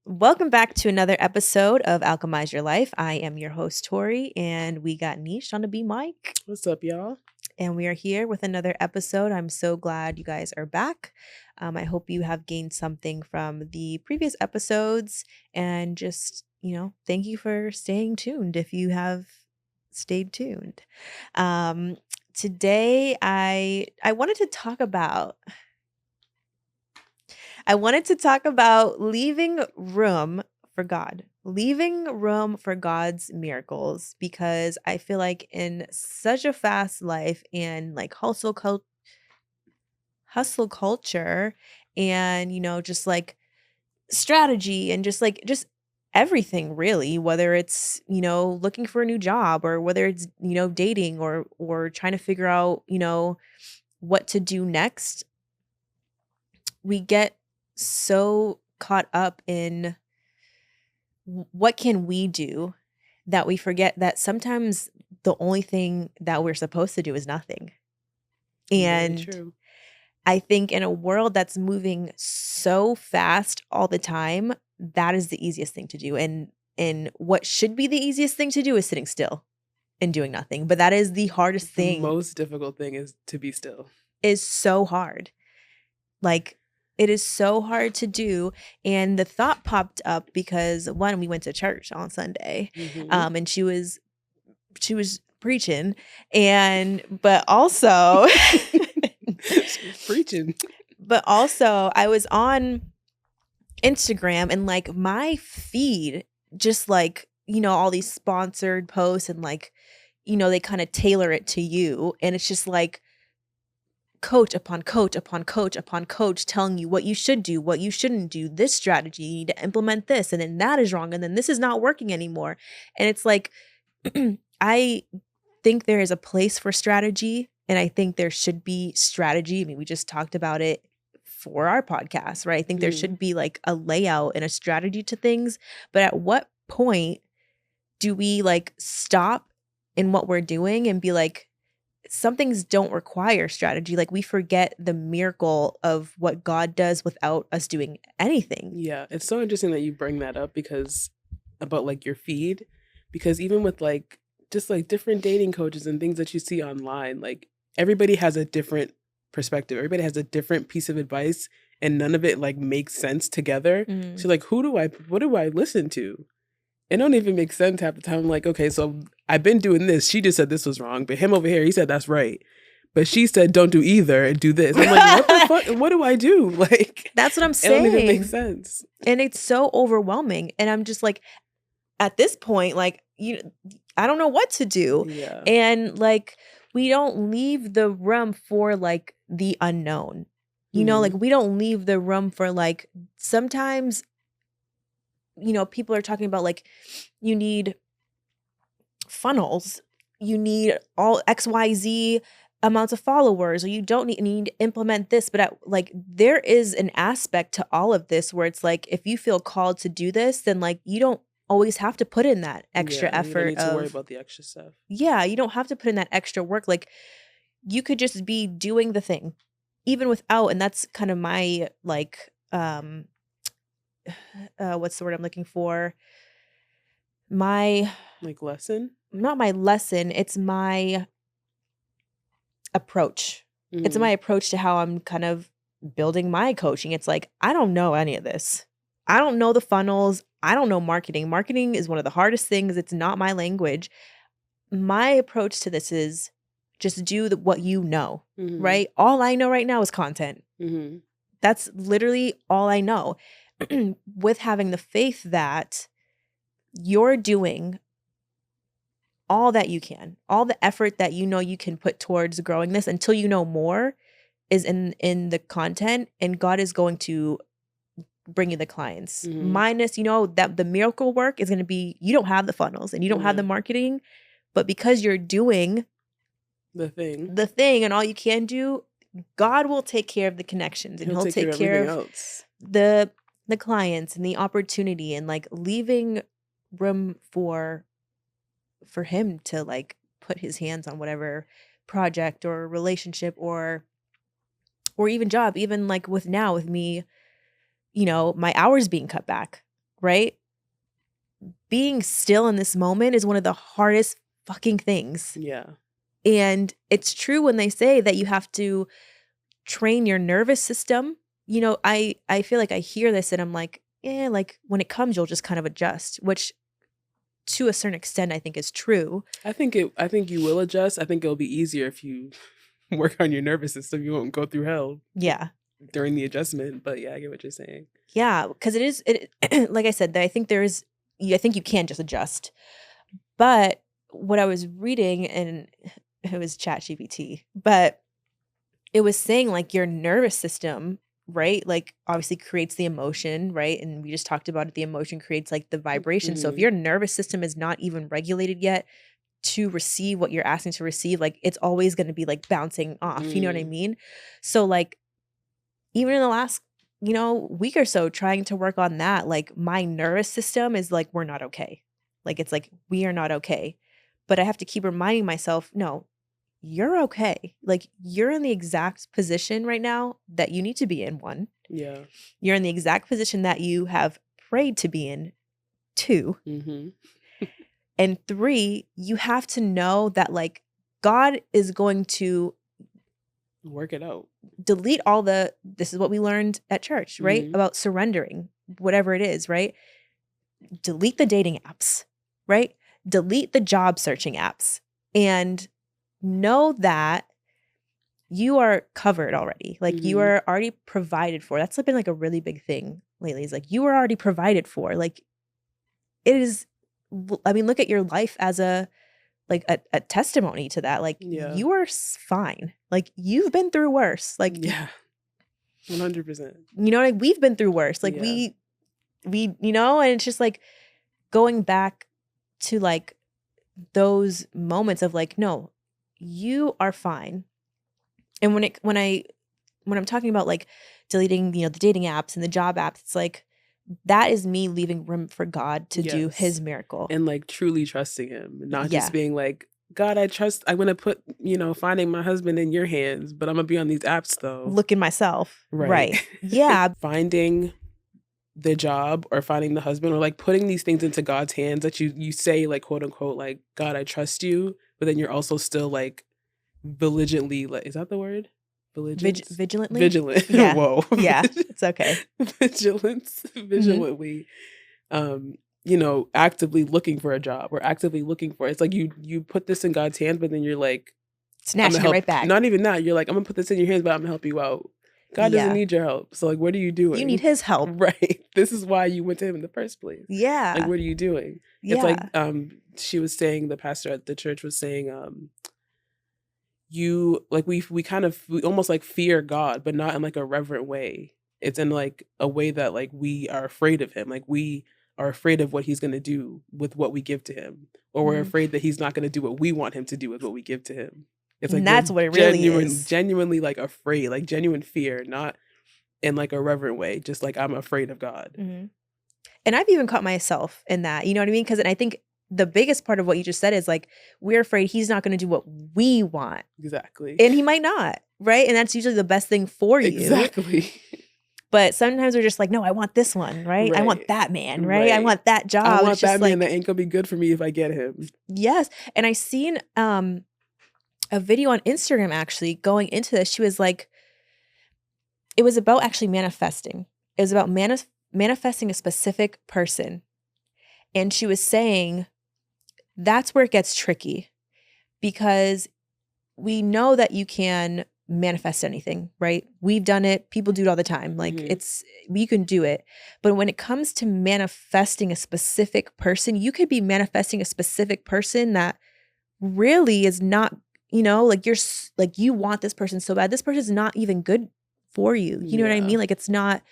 Welcome back to another episode of Alchemize Your Life. I am your host, Tori, and we got Niche on the B mic. What's up, y'all? And we are here with another episode. I'm so glad you guys are back. I hope you have gained something from the previous episodes and just, thank you for staying tuned if you have stayed tuned. Today, I wanted to talk about leaving room for God, leaving room for God's miracles, because I feel like in such a fast life and like hustle culture and, just like strategy and just everything really, whether it's, looking for a new job or whether it's, dating or trying to figure out, what to do next, we get so caught up in what can we do that we forget that sometimes the only thing that we're supposed to do is nothing. Very And true. I think in a world that's moving so fast all the time, that is the easiest thing to do. And what should be the easiest thing to do is sitting still and doing nothing. But that is the hardest The thing. most difficult thing is to be still. Is so hard. Like, it is so hard to do. And the thought popped up because one, we went to church on Sunday, and she was preaching, but also Preaching. But also I was on Instagram and like my feed just like, all these sponsored posts and like, they kind of tailor it to you. And it's just like coach upon coach upon coach upon coach telling you what you should do, what you shouldn't do, this strategy, you need to implement this, and then that is wrong, and then this is not working anymore. And it's like, I think there is a place for strategy, and I think there should be strategy. I mean, we just talked about it for our podcast, right? I think there should be like a layout and a strategy to things, but at what point do we like stop in what we're doing and be like, some things don't require strategy. Like we forget the miracle of what God does without us doing anything. Yeah, it's so interesting that you bring that up because about like your feed, because even with like just like different dating coaches and things that you see online, like everybody has a different perspective. Everybody has a different piece of advice and none of it like makes sense together. So like what do I listen to? It don't even make sense half the time. I'm like, okay, so I've been doing this. She just said this was wrong, but him over here, he said that's right. But she said don't do either and do this. I'm like, what the fuck? What do I do? Like, that's what I'm it saying. don't even make sense. And it's so overwhelming. And I'm just like, at this point, like, I don't know what to do. Yeah. And like, we don't leave the room for like the unknown. Like we don't leave the room for like sometimes, people are talking about like you need funnels, you need all XYZ amounts of followers, or you don't need to implement this. But like there is an aspect to all of this where it's like if you feel called to do this, then like you don't always have to put in that extra effort. You don't need to worry about the extra stuff. Yeah, you don't have to put in that extra work. Like you could just be doing the thing even without, and that's kind of my like what's the word I'm looking for? My like lesson? Not my lesson, it's my approach. It's my approach to how I'm kind of building my coaching. It's like, I don't know any of this. I don't know the funnels. I don't know marketing. Marketing is one of the hardest things. It's not my language. My approach to this is just do what you know, right? All I know right now is content. That's literally all I know. With having the faith that you're doing all that you can, all the effort that you can put towards growing this until you know more is in the content, and God is going to bring you the clients. Minus, that the miracle work is going to be, you don't have the funnels and you don't have the marketing, but because you're doing the thing and all you can do, God will take care of the connections, and he'll take care of else. the clients and the opportunity, and like leaving room for him to like put his hands on whatever project or relationship or even job. Even like with me, my hours being cut back, right? Being still in this moment is one of the hardest fucking things. Yeah. And it's true when they say that you have to train your nervous system. You know, I feel like I hear this and I'm like, like when it comes, you'll just kind of adjust, which to a certain extent I think is true. I think you will adjust. I think it'll be easier if you work on your nervous system. You won't go through hell Yeah. during the adjustment. But yeah, I get what you're saying. Yeah, because like I said, I think I think you can just adjust. But what I was reading, and it was ChatGPT, but it was saying like your nervous system, right? Like obviously creates the emotion, right? And we just talked about it. The emotion creates like the vibration. So if Mhm. your nervous system is not even regulated yet to receive what you're asking to receive, like it's always going to be like bouncing off. You know what I Mm. mean? So like even in the last, week or so trying to work on that, like my nervous system is like, we're not okay. Like it's like, we are not okay. But I have to keep reminding myself, no, you're okay. Like you're in the exact position right now that you need to be in. One, Yeah. you're in the exact position that you have prayed to be in. Two, Mm-hmm. and three, you have to know that like God is going to Work it out. delete this is what we learned at church, right? Mhm. About surrendering, whatever it is, right? Delete the dating apps, right? Delete the job searching apps and know that you are covered already. Like you Mhm. are already provided for. That's been like a really big thing lately. Is like you are already provided for. Like it is, I mean, look at your life as a testimony to that. Like Yeah. you are fine. Like you've been through worse. Like Yeah. 100%. like we've been through worse. Like Yeah. we and it's just like going back to like those moments of like, no, you are fine. And when I'm talking about like deleting, the dating apps and the job apps, it's like that is me leaving room for God to do Yes. his miracle. And like truly trusting him, not Yeah. just being like, God, I'm going to put, finding my husband in your hands, but I'm going to be on these apps though. Look at myself. Right. Yeah. Finding the job or finding the husband or like putting these things into God's hands that you say like, quote unquote, like, God, I trust you. But then you're also still like vigilantly, like, is that the word? Vigilantly? Vigilant. Yeah. Whoa. Yeah. It's okay. Vigilantly, actively looking for a job or actively looking for it. It's like you put this in God's hands, but then you're like, Snatching it right back. Not even that. You're like, I'm gonna put this in your hands, but I'm gonna help you out. God doesn't need your help. So like, what are you doing? You need his help. Right. This is why you went to him in the first place. Yeah. Like, what are you doing? Yeah. It's like she was saying, the pastor at the church was saying, you like we almost like fear God, but not in like a reverent way. It's in like a way that like we are afraid of him. Like we are afraid of what he's gonna do with what we give to him. Or we're afraid that he's not gonna do what we want him to do with what we give to him. It's like, and that's what it really is. Genuinely like afraid, like genuine fear, not in like a reverent way. Just like, I'm afraid of God. Mm-hmm. And I've even caught myself in that, you know what I mean? Because I think the biggest part of what you just said is like, we're afraid he's not going to do what we want. Exactly. And he might not, right? And that's usually the best thing for you. Exactly. But sometimes we're just like, no, I want this one, right? I want that man, right? I want that job. I want that man that ain't gonna be good for me if I get him. Yes. And I seen a video on Instagram actually going into this. She was like, it was about actually manifesting. It was about manifesting a specific person. And she was saying that's where it gets tricky because we know that you can manifest anything, right? We've done it. People do it all the time. Like you can do it. But when it comes to manifesting a specific person, you could be manifesting a specific person that really is not, like you're like, you want this person so bad. This person's not even good for you. You know what I mean? Like it's not.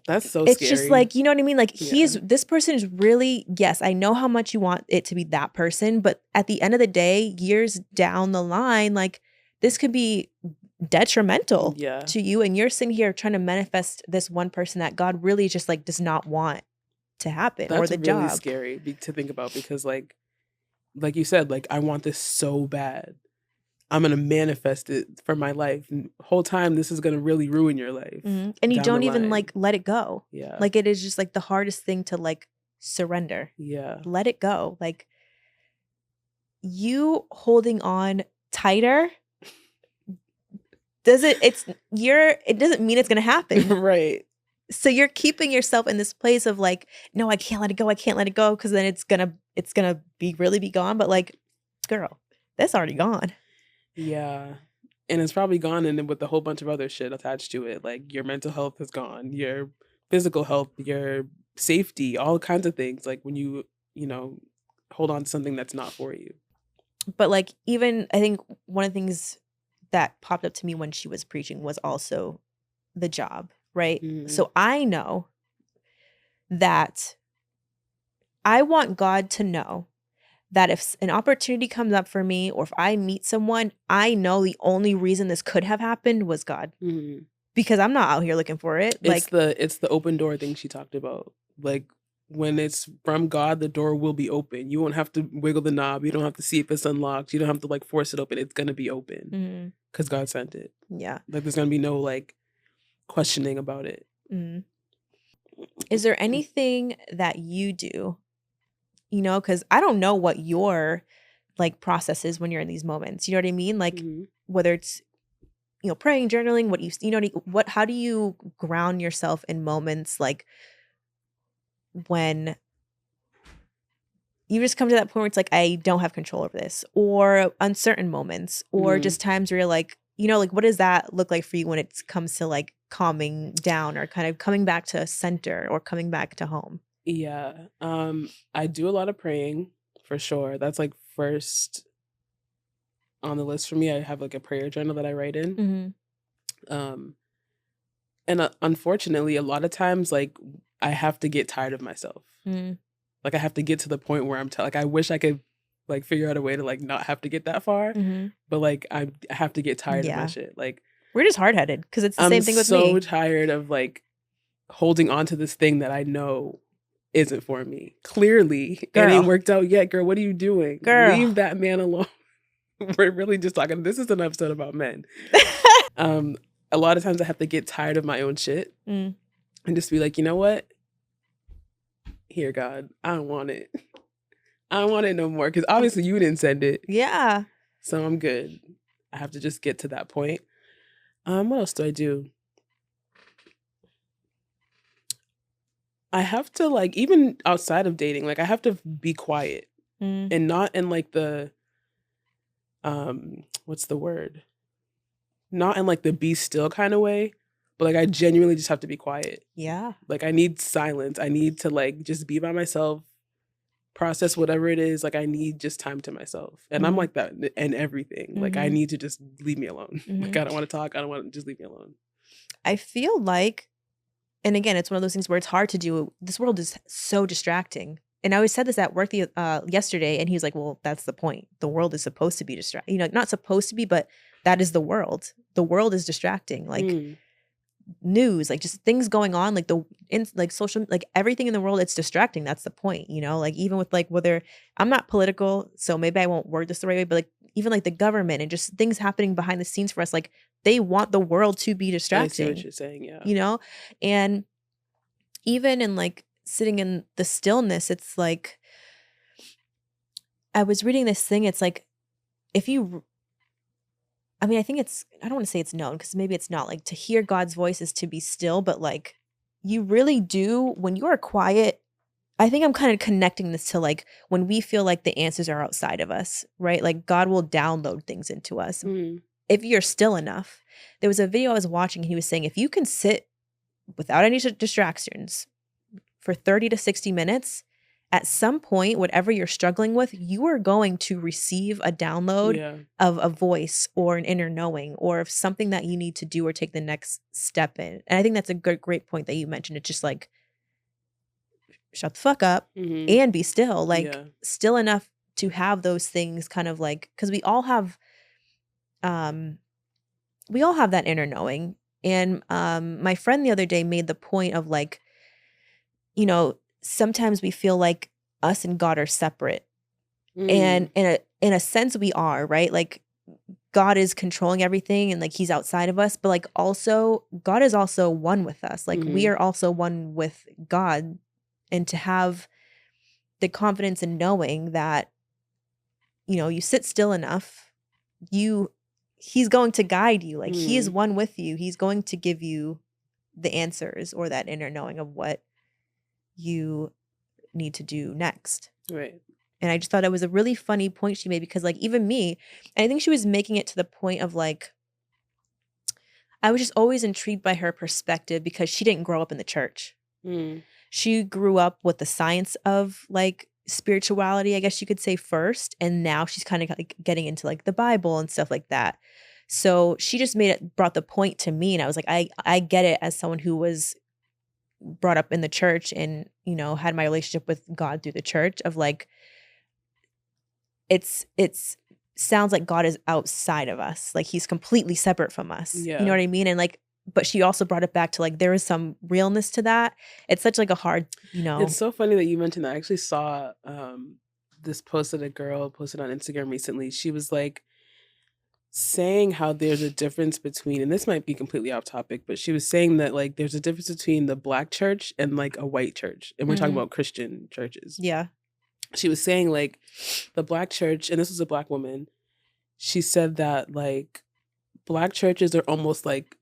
That's so it's scary. Just like, you know what I mean? Like this person is really, yes, I know how much you want it to be that person, but at the end of the day, years down the line, like this could be detrimental to you. And you're sitting here trying to manifest this one person that God really just like does not want to happen. That's or the really job. Scary to think about because like you said, like I want this so bad. I'm going to manifest it for my life. And whole time, this is going to really ruin your life. And you down don't the even line. like let it go. Yeah. Like it is just like the hardest thing to like surrender. Yeah. Let it go. Like you holding on tighter it doesn't mean it's gonna happen. Right. So you're keeping yourself in this place of like, no, I can't let it go. I can't let it go because then it's gonna be gone. But like, girl, that's already gone. Yeah. And it's probably gone, and then with a whole bunch of other shit attached to it. Like your mental health is gone, your physical health, your safety, all kinds of things. Like when you know, hold on to something that's not for you. But like, even I think one of the things that popped up to me when she was preaching was also the job, right? Mhm. So I know that I want God to know that if an opportunity comes up for me or if I meet someone, I know the only reason this could have happened was God. Mhm. Because I'm not out here looking for it. It's the open door thing she talked about. Like when it's from God, the door will be open. You won't have to wiggle the knob. You don't have to see if it's unlocked. You don't have to like force it open. It's gonna be open because God sent it. Yeah. Like there's gonna be no like questioning about it. Is there anything that you do, you know, because I don't know what your like process is when you're in these moments. You know what I mean? Like whether it's, you know, praying, journaling, how do you ground yourself in moments like when you just come to that point where it's like, I don't have control over this, or uncertain moments, or just times where you're like, you know, like what does that look like for you when it comes to like calming down or kind of coming back to center or coming back to home? Yeah. I do a lot of praying for sure. That's like first on the list for me. I have like a prayer journal that I write in. And unfortunately, a lot of times, like I have to get tired of myself. Like I have to get to the point where I'm like I wish I could like figure out a way to like not have to get that far, but like I have to get tired of my shit. Like we're just hard headed because it's the same thing with me. I'm so tired of like holding on to this thing that I know isn't for me. Clearly, it ain't worked out yet, girl. What are you doing? Girl. Leave that man alone. We're really just talking. This is an episode about men. A lot of times I have to get tired of my own shit and just be like, you know what? Here, God, I don't want it. I don't want it no more because obviously you didn't send it. Yeah. So I'm good. I have to just get to that point. What else do I do? I have to like, even outside of dating, like I have to be quiet and not in like the, what's the word? Not in like the be still kind of way, but like I genuinely just have to be quiet. Yeah. Like I need silence. I need to like just be by myself, process whatever it is. Like I need just time to myself. And I'm like that in everything. Like I need to just leave me alone. Like I don't want to talk. I don't want to just leave me alone. I feel like, and again, it's one of those things where it's hard to do. This world is so distracting. And I always said this at work yesterday, and he was like, well, that's the point. The world is supposed to be distracting. You know, not supposed to be, but that is the world. The world is distracting. Like news, like just things going on, like like social, like everything in the world, it's distracting. That's the point, you know, like even with like whether I'm not political, so maybe I won't word this the right way, but like even like the government and just things happening behind the scenes for us, like they want the world to be distracting. I see what you're saying, yeah. You know, and even in like sitting in the stillness, it's like I was reading this thing. It's like if you, I mean, I think I don't want to say it's known because maybe it's not, like to hear God's voice is to be still, but like you really do when you are quiet. I think I'm kind of connecting this to like when we feel like the answers are outside of us, right? Like God will download things into us if you're still enough. There was a video I was watching and he was saying if you can sit without any distractions for 30 to 60 minutes, at some point, whatever you're struggling with, you are going to receive a download of a voice or an inner knowing or of something that you need to do or take the next step in. And I think that's a great point that you mentioned. It's just like, shut the fuck up and be still, like still enough to have those things kind of like, because we all have that inner knowing. And my friend the other day made the point of like, you know, sometimes we feel like us and God are separate. And in a sense we are, right? Like God is controlling everything and like he's outside of us, but like also God is also one with us. Like we Mhm. are also one with God, and to have the confidence in knowing that, you know, you sit still enough, he's going to guide you. Like he is Mhm. one with you. He's going to give you the answers or that inner knowing of what you need to do next. Right. And I just thought it was a really funny point she made because like even me, and I think she was making it to the point of like I was just always intrigued by her perspective because she didn't grow up in the church. Mm. She grew up with the science of like spirituality, I guess you could say first, and now she's kind of like getting into like the Bible and stuff like that. So she just brought the point to me, and I was like, I get it as someone who was brought up in the church and, you know, had my relationship with God through the church of like it's sounds like God is outside of us. Like he's completely separate from us. You know Yeah. what I mean? And like but she also brought it back to like there is some realness to that. It's such like a hard, you know. It's so funny that you mentioned that. I actually saw this post that a girl posted on Instagram recently. She was like saying how there's a difference between, and this might be completely off topic, but she was saying that like there's a difference between the black church and like a white church. And we're talking Mm, about Christian churches. yeah. She was saying like the black church, and this was a black woman, she said that like black churches are almost like,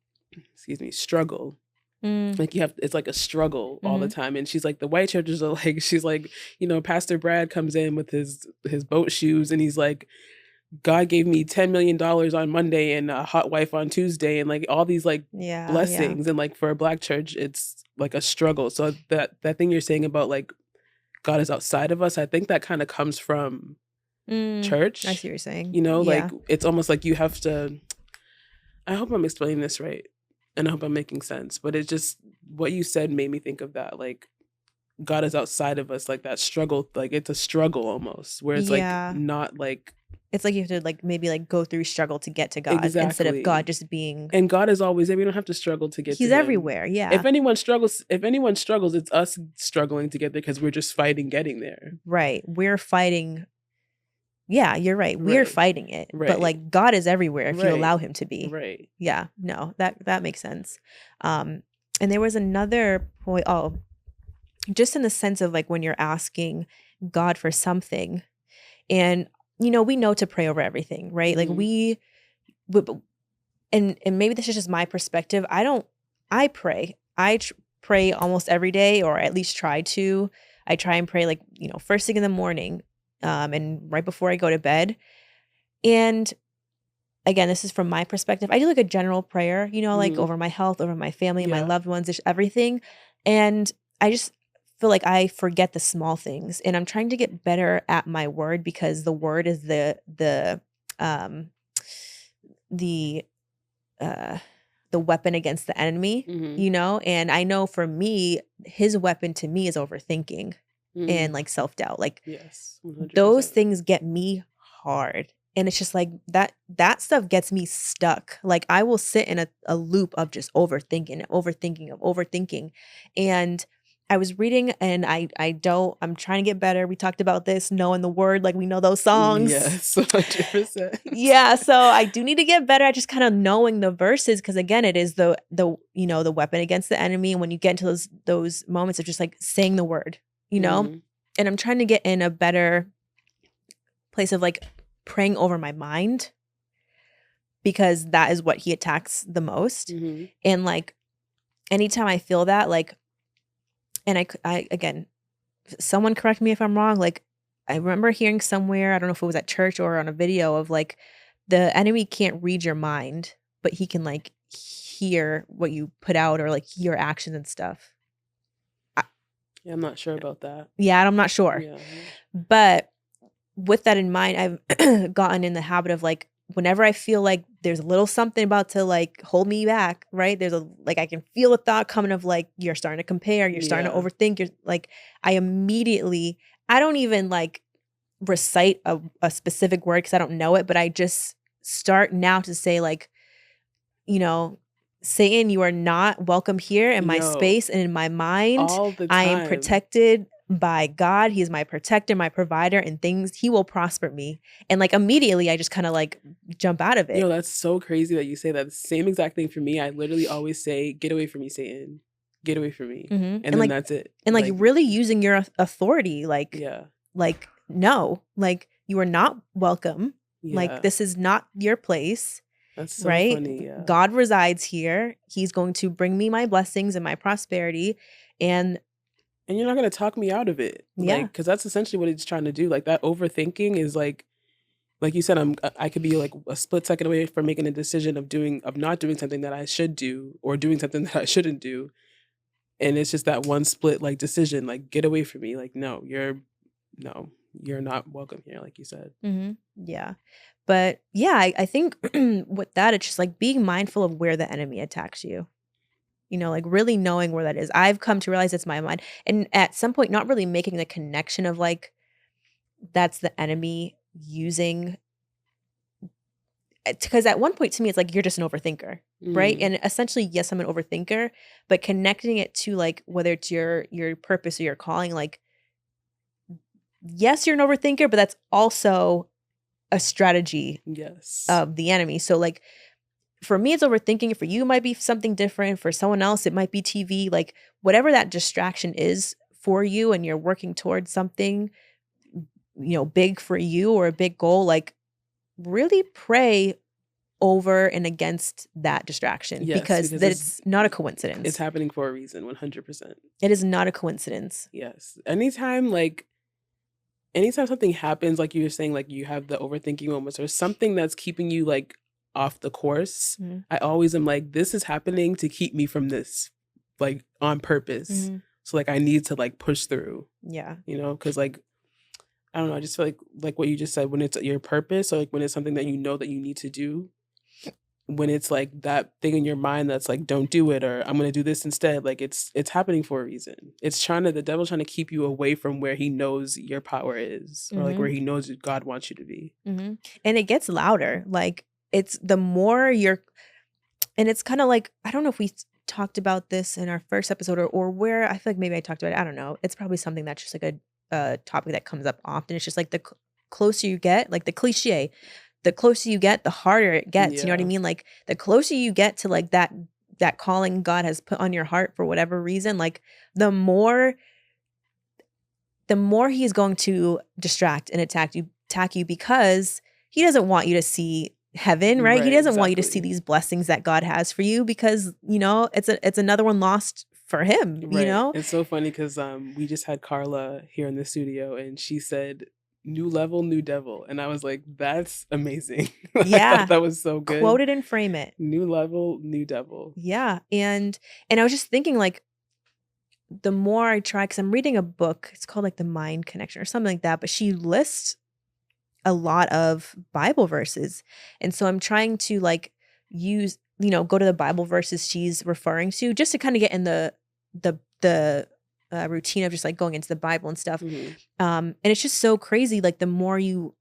excuse me, struggle. Mm, Like you have, it's like a struggle all the mhm. time. And she's like, the white churches are like, she's like, you know, Pastor Brad comes in with his boat shoes and he's like, God gave me $10 million on Monday and a hot wife on Tuesday and like all these like Yeah, yeah. blessings. And like for a black church, it's like a struggle. So that thing you're saying about like God is outside of us, I think that kind of comes from Mm, I see church. what you're saying. You know, like Yeah. it's almost like you have to, I hope I'm explaining this right. And I hope I'm making sense. But it just, what you said made me think of that. Like God is outside of us, like that struggle, like it's a struggle almost, where it's like Yeah. not like It's like you have to like maybe like go through struggle to get to God instead of God exactly. just being And God is always there. We don't have to struggle to get to he's him. everywhere. Yeah. If anyone struggles, it's us struggling to get there because we're just fighting getting there. Right. We're fighting. Yeah, you're right. We're Right. fighting it. But Right. like God is everywhere if you Right. allow him to be. Right. Yeah. No, that makes sense. And there was another point, just in the sense of like when you're asking God for something and you know, we know to pray over everything, right? Like Mhm. w- and maybe this is just my perspective. I pray. Pray almost every day or at least try to. I try and pray like, you know, first thing in the morning and right before I go to bed. And again, this is from my perspective. I do like a general prayer, you know, like Mhm. over my health, over my family, my Yeah. loved ones, just everything. And I just feel like I forget the small things. And I'm trying to get better at my word because the word is um the uh the weapon against the enemy, Mhm. you know? And I know for me, his weapon to me is overthinking and Mhm. like self-doubt. Like Yes. those 100%. things get me hard. And it's just like that stuff gets me stuck. Like I will sit in a loop of just overthinking. And I was reading and I'm trying to get better. We talked about this, knowing the word, like we know those songs. Yes. 100%. Yeah, so I do need to get better at just kind of knowing the verses because again, it is the you know the weapon against the enemy. And when you get into those moments of just like saying the word, you know, Mhm. and I'm trying to get in a better place of like praying over my mind because that is what he attacks the most. Mhm. And like anytime I feel that, like, and I again, someone correct me if I'm wrong. Like I remember hearing somewhere, I don't know if it was at church or on a video of like the enemy can't read your mind, but he can like hear what you put out or like your actions and stuff. I, Yeah, I'm not sure about that. yeah, I'm not sure. Yeah. I'm not But with that in mind, I've gotten in the habit of like whenever I feel like there's a little something about to like hold me back, right? There's a like I can feel a thought coming of like you're starting to compare, you're starting to Yeah. overthink, you're like I immediately I don't even like recite a specific word because I don't know it, but I just start now to say like, you know, Satan, you are not welcome here in my Yo, space and in my mind. all the I am time. protected. by God. He is my protector, my provider, and things. He will prosper me. And like immediately I just kind of like jump out of it. Yo, that's so crazy that you say that. The same exact thing for me. I literally always say, "Get away from me, Satan. Get away from me." And And then like that's it. really using your authority, Yeah, like no, like you are not welcome. Like yeah. this is not your place. That's so Right? funny. Yeah. God resides here. He's going to bring me my blessings and my prosperity. And And you're not gonna talk me out of it, yeah. because that's essentially what it's trying to do. Like that overthinking is like you said, I could be like a split second away from making a decision of not doing something that I should do or doing something that I shouldn't do, and it's just that one split like decision. Like, get away from me. Like, no, you're not welcome here. Like you said. Yeah. But yeah, I think with that, it's just like being mindful of where the enemy attacks you. You know, like really knowing where that is. I've come to realize it's my mind. And at some point, not really making the connection of like, that's the enemy using. Because at one point to me, it's like, you're just an overthinker, right? And essentially, yes, I'm an overthinker, but connecting it to like, whether it's your purpose or your calling, like, yes, you're an overthinker, but that's also a strategy Yes. of the enemy. So like, for me, it's overthinking. For you, it might be something different. For someone else, it might be TV. Like whatever that distraction is for you, and you're working towards something, you know, big for you or a big goal, like really pray over and against that distraction. Yes, because that's not a coincidence. It's happening for a reason, 100%. It is not a coincidence. Yes. Anytime something happens, like you were saying, like you have the overthinking moments or something that's keeping you like off the course, I always am like, this is happening to keep me from this, like on purpose. So like I need to like push through. Yeah. You know, because like I don't know, I just feel like what you just said, when it's your purpose, or like when it's something that you know that you need to do, when it's like that thing in your mind that's like, don't do it, or I'm gonna do this instead, like it's happening for a reason. It's the devil's trying to keep you away from where he knows your power is, or like where he knows God wants you to be. And it gets louder. Like it's the more and it's kind of like, I don't know if we talked about this in our first episode or where. I feel like maybe I talked about it. I don't know. It's probably something that's just like a topic that comes up often. It's just like the closer you get, like the cliche, the closer you get, the harder it gets. You know what I mean? Like the closer you get to like that calling God has put on your heart for whatever reason, like the more he's going to distract and attack you, because he doesn't want you to see heaven, right? He doesn't want you to see these blessings that God has for you, because, you know, it's another one lost for him, you know? It's so funny because we just had Carla here in the studio, and she said, "New level, new devil." And I was like, that's amazing. Yeah. That was so good. Quote it and frame it. New level, new devil. Yeah. And I was just thinking, like, the more I try, because I'm reading a book, it's called like The Mind Connection or something like that, but she lists a lot of Bible verses. And so I'm trying to like use, you know, go to the Bible verses she's referring to, just to kind of get in the routine of just like going into the Bible and stuff. And it's just so crazy. Like the more you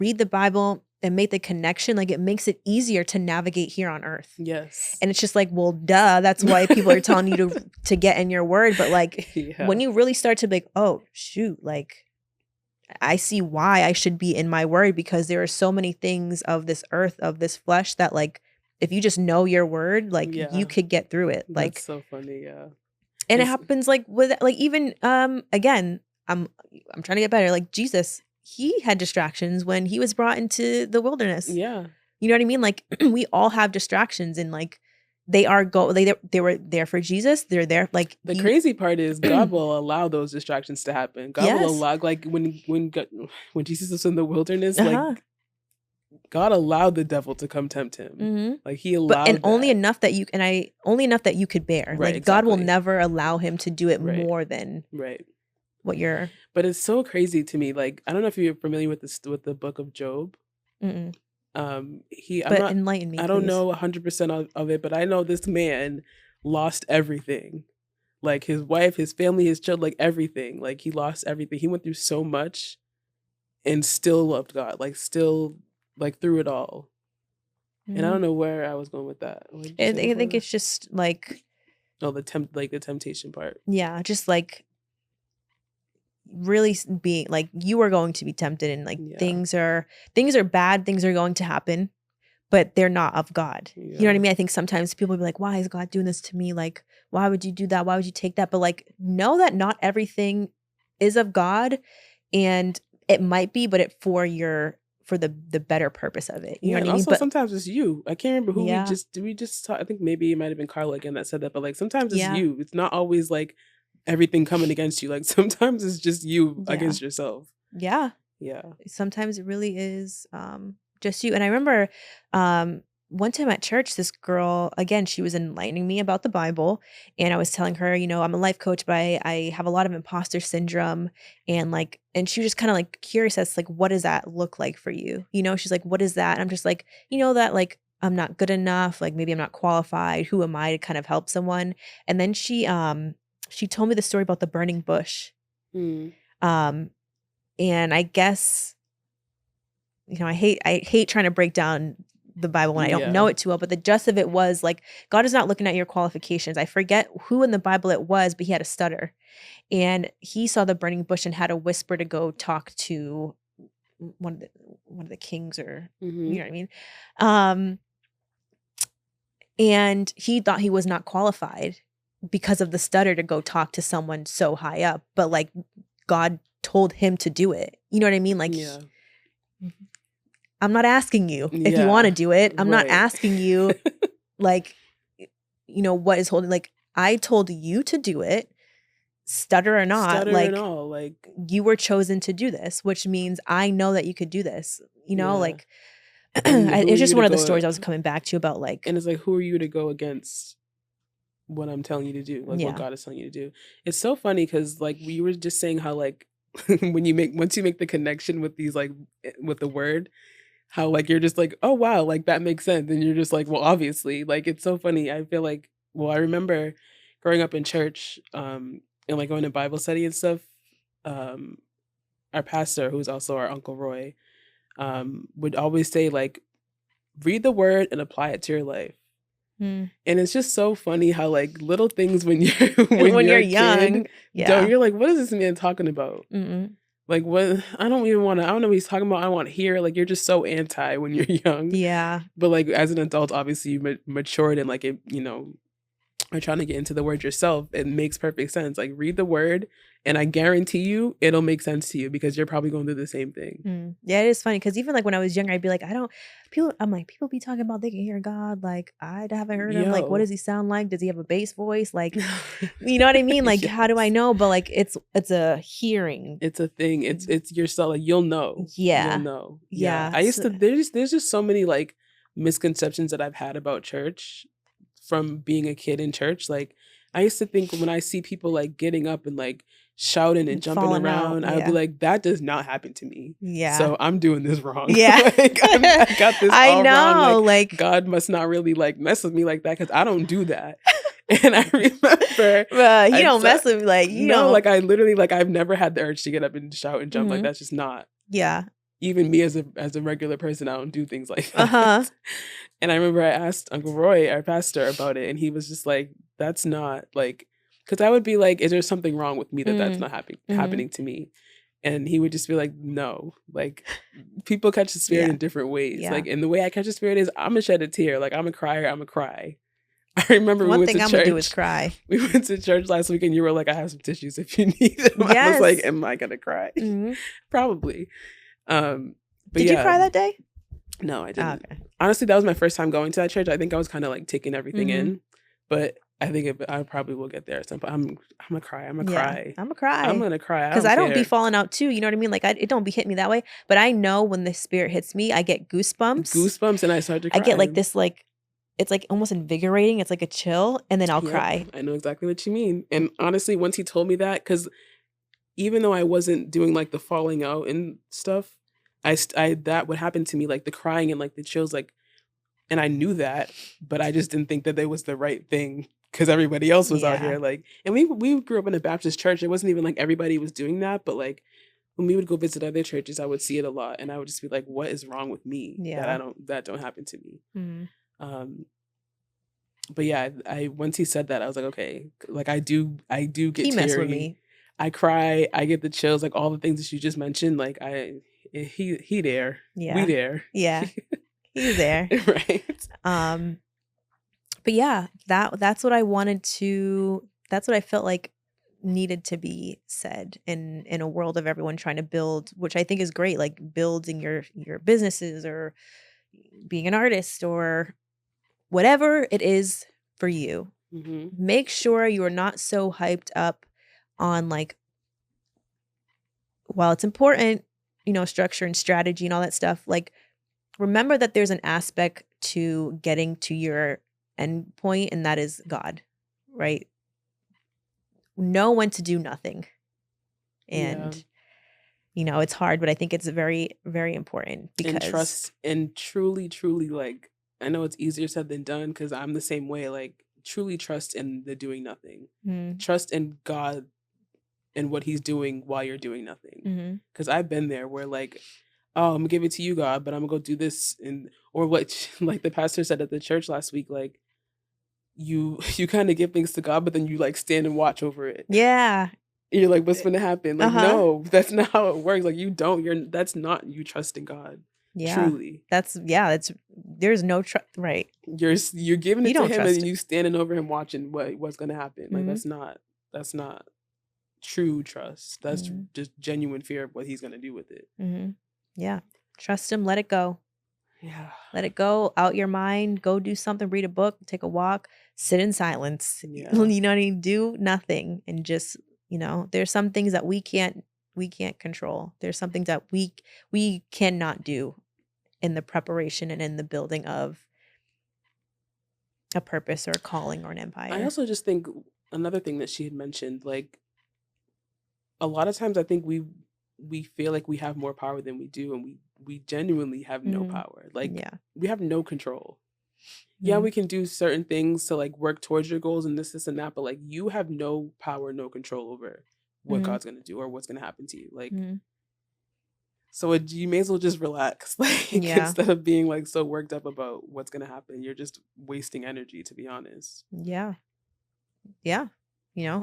read the Bible and make the connection, like it makes it easier to navigate here on earth. Yes. And it's just like, well, duh, that's why people are telling you to get in your word. But like when you really start to be like, oh shoot, like I see why I should be in my word, because there are so many things of this earth, of this flesh, that like if you just know your word, like you could get through it. Like that's so funny. Yeah. And it happens like with like even again, I'm trying to get better. Like Jesus, he had distractions when he was brought into the wilderness. Yeah. You know what I mean? Like we all have distractions, and like they were there for Jesus. They're there. Like the crazy part is God will allow those distractions to happen. God will allow, like when Jesus was in the wilderness, like God allowed the devil to come tempt him. Like he allowed, only enough that you could bear. Right, like God will never allow him to do it more than what you're. But it's so crazy to me. Like I don't know if you're familiar with the book of Job. Enlighten me. I don't know 100% of it, but I know this man lost everything. Like his wife, his family, his children, like everything. Like he lost everything. He went through so much and still loved God. Like still, like through it all. And I don't know where I was going with that. I think it's just like, the temptation part. Yeah, just like really being like, you are going to be tempted, and like Yeah. things are bad, things are going to happen, but they're not of God. You know what I Yeah. mean? I think sometimes people be like, why is God doing this to me? Like, why would you do that? Why would you take that? But like, know that not everything is of God, and it might be, but for the better purpose of it. You know Yeah, what and I mean? also But sometimes it's you. I can't remember who yeah, did we just talk, I think maybe it might have been Carla again that said that, but like sometimes it's yeah, you. It's not always like everything coming against you. Like sometimes it's just you yeah, against yourself. yeah. Yeah. Sometimes it really is just you. And I remember one time at church, this girl, again, she was enlightening me about the Bible. And I was telling her, I'm a life coach, but I have a lot of imposter syndrome. And like, and she was just kind of like curious as to, like, what does that look like for you? She's like, what is that? And I'm just like, that like I'm not good enough, like maybe I'm not qualified. Who am I to kind of help someone? And then she told me the story about the burning bush. Mm. Um and I guess, I hate trying to break down the Bible when I don't know Yeah. it too well, but the gist of it was like, God is not looking at your qualifications. I forget who in the Bible it was, but he had a stutter, and he saw the burning bush and had a whisper to go talk to one of the kings, or you Hmm. know what I mean. Um, and he thought he was not qualified because of the stutter to go talk to someone so high up, but like God told him to do it. You know what I mean? Like, Yeah. I'm not asking you if you want to Yeah. do it. I'm not Right. asking you, like, what is holding, like, I told you to do it, stutter or not, Stutter and like, all. Like, you were chosen to do this, which means I know that you could do this, yeah. like, And who are it's you just to one of the go stories I was coming back to about, like, and it's like who are you to go against what I'm telling you to do, like what yeah. God is telling you to do. It's so funny because like we were just saying how like once you make the connection with these like with the word, how like you're just like, oh wow, like that makes sense. And you're just like, well, obviously. Like it's so funny. I feel like I remember growing up in church, and like going to Bible study and stuff. Um, our pastor, who's also our Uncle Roy, would always say like, read the word and apply it to your life. Mm. And it's just so funny how like little things when you're when When you're you're a kid, young, yeah. you're like, what is this man talking about? Mm-mm. Like what I don't even want to I don't know what he's talking about. I want to hear like you're just so anti when you're young. Yeah. But like as an adult, obviously you matured and like it, are trying to get into the word yourself. It makes perfect sense. Like read the word and I guarantee you it'll make sense to you because you're probably going through the same thing. Mm. Yeah, it is funny because even like when I was younger, I'd be like, I'm like, people be talking about they can hear God. Like, I haven't heard him. Like, what Yo. does he sound like? Does he have a bass voice? Like, you know what I mean? Like, how do I Yes. know? But like, it's a hearing. It's a thing. It's yourself. Like you'll know. You'll Yeah. know. Yeah. Yeah. I used to there's just so many like misconceptions that I've had about church from being a kid in church. Like I used to think when I see people like getting up and like shouting and jumping Falling out. around, I would be Yeah. like, that does not happen to me. Yeah. So I'm doing this wrong. Yeah. Like I got this I all wrong. know. Like Like, God must not really like mess with me like that because I don't do that. And I remember you I don't t- mess with me. Like, no, like I literally like I've never had the urge to get up and shout and jump. Like Mhm. that's just not Yeah. even me as a regular person. I don't do things like Uh-huh. that. And I remember I asked Uncle Roy, our pastor, about it, and he was just like, "That's not like," because I would be like, "Is there something wrong with me that that's Mm. not Mhm. happening to me?" And he would just be like, "No, like people catch the spirit Yeah. in different ways. Yeah. Like, and the way I catch the spirit is I'm gonna shed a tear. Like I'm a crier. I'm a cry." I remember we One went thing to I'm gonna do is church. cry. We went to church last week, and you were like, "I have some tissues if you need them." I was like, Yes. "Am I gonna cry?" Mhm. Probably. But Did you yeah, cry that day? no, I Oh, didn't. okay. Honestly, that was my first time going to that church. I think I was kind of like taking everything Mhm. in, but I think I probably will get there at some point. I'm gonna cry. I'm gonna Yeah. cry. Imma I'm cry. gonna cry. I 'Cause don't I don't be care. falling out too, you know what I mean? Like, it don't be hitting me that way, but I know when the spirit hits me, I get goosebumps. Goosebumps, and I start to I get, cry. like, this, like, it's, like, almost invigorating, it's like a chill, and then I'll Yep, cry. I know exactly what you mean. And honestly, once he told me that, because even though I wasn't doing like the falling out and stuff, I that would happen to me, like the crying and like the chills, like, and I knew that, but I just didn't think that it was the right thing because everybody else was out Yeah. here like, and we grew up in a Baptist church. It wasn't even like everybody was doing that, but like when we would go visit other churches, I would see it a lot, and I would just be like, what is wrong with me that Yeah. that don't happen to me. Mhm. Um, but yeah, I once he said that, I was like, okay, like I do He get messed with teary. me. I cry, I get the chills, like all the things that you just mentioned. Like he there, we Yeah. there, Yeah. He's there. right? But yeah, that's what I wanted to that's what I felt like needed to be said in a world of everyone trying to build, which I think is great, like building your businesses or being an artist or whatever it is for you. Hmm. Make sure you are not so hyped up on like, while it's important, structure and strategy and all that stuff, like remember that there's an aspect to getting to your end point, and that is God, right? Know when to do nothing. Yeah. And, it's hard, but I think it's very, very important And because, trust and truly, truly, like, I know it's easier said than done because I'm the same way. Like, truly trust in the doing nothing. mm, Trust in God and what He's doing while you're doing nothing. mhm. Because I've been there where, like, oh, I'm gonna give it to you, God, but I'm gonna go do this, and or what, like the pastor said at the church last week, like you kind of give things to God, but then you like stand and watch over it. Yeah. You're like, what's Eh, gonna happen? Like, uh-huh. no, that's not how it works. Like, you don't. You're that's not you trusting God. Yeah. Truly, That's there's no trust, right? you're giving You it to don't Him, and trust then it. you standing over Him watching what's gonna happen. Like, Mhm. that's not true trust. That's Mhm. just genuine fear of what He's gonna do with it. Mhm. Yeah. Trust him, let it go. Yeah. Let it go out your mind. Go do something, read a book, take a walk, sit in silence. Yeah. You know what I mean? Do nothing and just, there's some things that we can't control. There's some things that we cannot do in the preparation and in the building of a purpose or a calling or an I empire. also just think another thing that she had mentioned, like a lot of times I think we feel like we have more power than we do, and we genuinely have no Mhm. power. Like Yeah. we have no control. Yeah, Mhm. we can do certain things to like work towards your goals and this and that, but like you have no power, no control over what Mhm. God's gonna do or what's gonna happen to you. Like Mhm. so you may as well just relax. Like Yeah. instead of being like so worked up about what's gonna happen, you're just wasting energy, to be honest. Yeah. Yeah.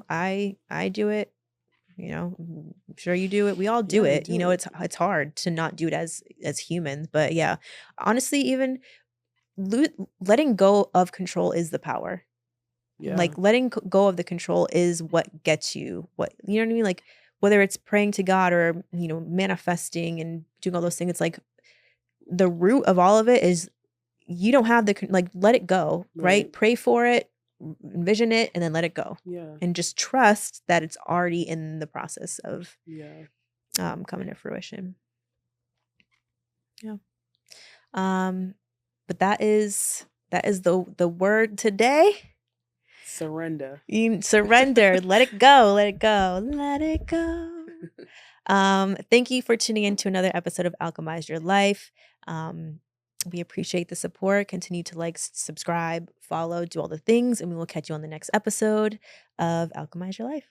I do it. I'm sure you do it. We all do Yeah, I it. do it. It's hard to not do it as humans, but yeah. Honestly, even letting go of control is the power. Yeah. Like letting go of the control is what gets you what, you know what I mean? Like whether it's praying to God or, manifesting and doing all those things, it's like the root of all of it is you don't have like let it go, right? Right. Pray for it, envision it, and then let it go. Yeah. And just trust that it's already in the process of Yeah. coming to fruition. Yeah. Um, but that is the word today. Surrender. You surrender, let it go, let it go, let it go. Thank you for tuning in to another episode of Alchemize Your Life. We appreciate the support. Continue to like, subscribe, follow, do all the things, and we will catch you on the next episode of Alchemize Your Life.